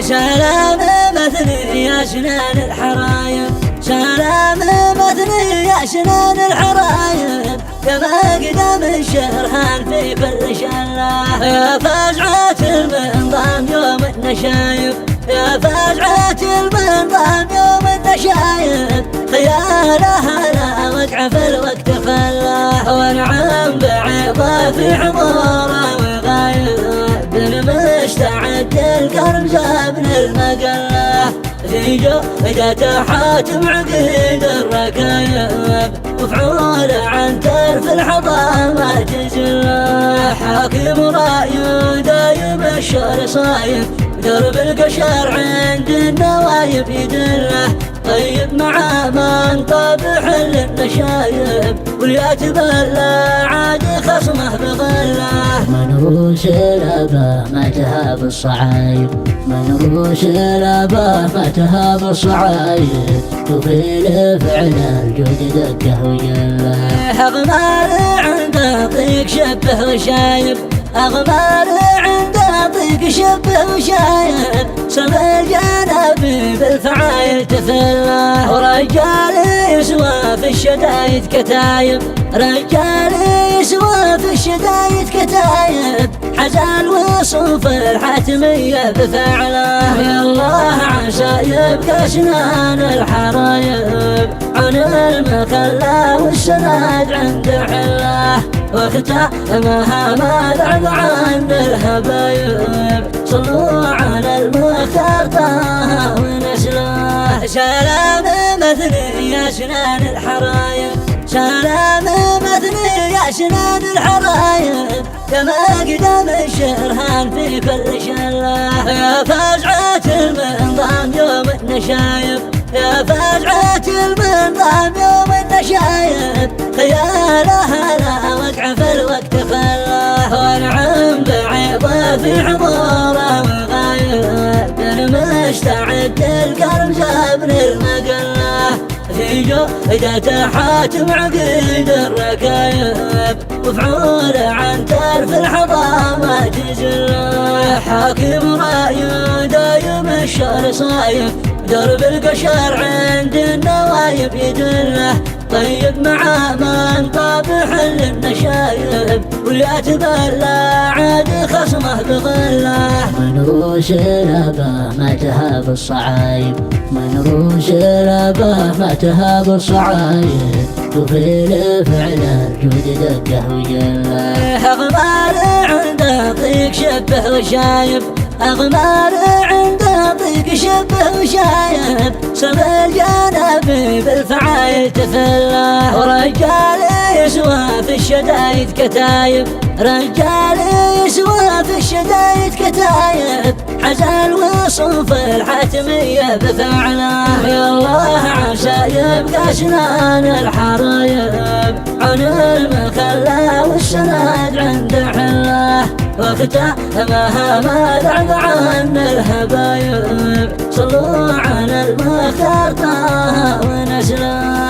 سلام مثني يا سنان الحرايب، سلام مثني يا سنان الحرايب، كما قدم الشرحان في كل شله. يا فزعة المنظام يوم النشايب، يا فزعة المنظام يوم النشايب، خيالها لا وقع في الوقت خله، ونعم بعظة في حضوره وغايب، بالمستعد الكرم زابن المقله، في جودة حاتم عقيد الركايب، وفعول عن ترف الحضامة جزله، حاكم راي دايم الشر صايب، درب القشر عند النوايب يدله، طيب مع من طابح للنشايب، واللي يتبلى عاد خصمه بظله. منروس الابا ما تهاب الصعايب، منروس الابا ما تهاب الصعايب، وفي فعل الجود دقه وجله. اغمار عنده طيق شبه وشايب، اغمار عنده طيق شبه وشايب، سم الجنابي بالفعايل تفله، ورجال يسوى في الشدايد كتايب، رجال يسوى في الشدايد كتايب، حزان وصوف الحاتمية بفعله، يا الله عسى يبقى سنان الحرايب، عن المخلة والسناد عند حله، وختامها ما ذعب عن الهبايب، صلوا على المختار طه ونسله. سلام مثني يا سنان الحرايب، سلام مثني يا سنان الحرايب، كما قدم الشرحان في كل شله. يا فزعة المنظام يوم النشايب، يا فزعة المنظام يوم النشايب، خيالها لا وقع في الوقت خله، ونعم بعيضه في حضوره وغايب، المستعد الكرم زابن المقله، في جودة حاتم عقيد الركايب، وفعول عن ترف الحضامة جزله، حاكم راي دايم الشر صايب، درب القشر عند النوايب يدله، طيب مع من طابح للنشايب، واللي يتبلى عاد خصمه بظله. منروس الابا ما تهاب الصعايب، منروس الابا ما تهاب الصعايب، وفي فعل الجود دقه وجله. اغمار عنده طيق شبه وشايب، اغمار عنده طيق شبه وشايب، سم الجنابي بالفعايل تفله، ورجال يسوى في الشدايد كتايب، رجال يسوى في الشدايد كتايب، حزان وصوف الحاتمية بفعله، يا الله عسى يبقى سنان الحرايب، عن المخلة والسناد عند حله، وختامها ما ذعب عن الهبايب، صلوا على المختار طه ونسله.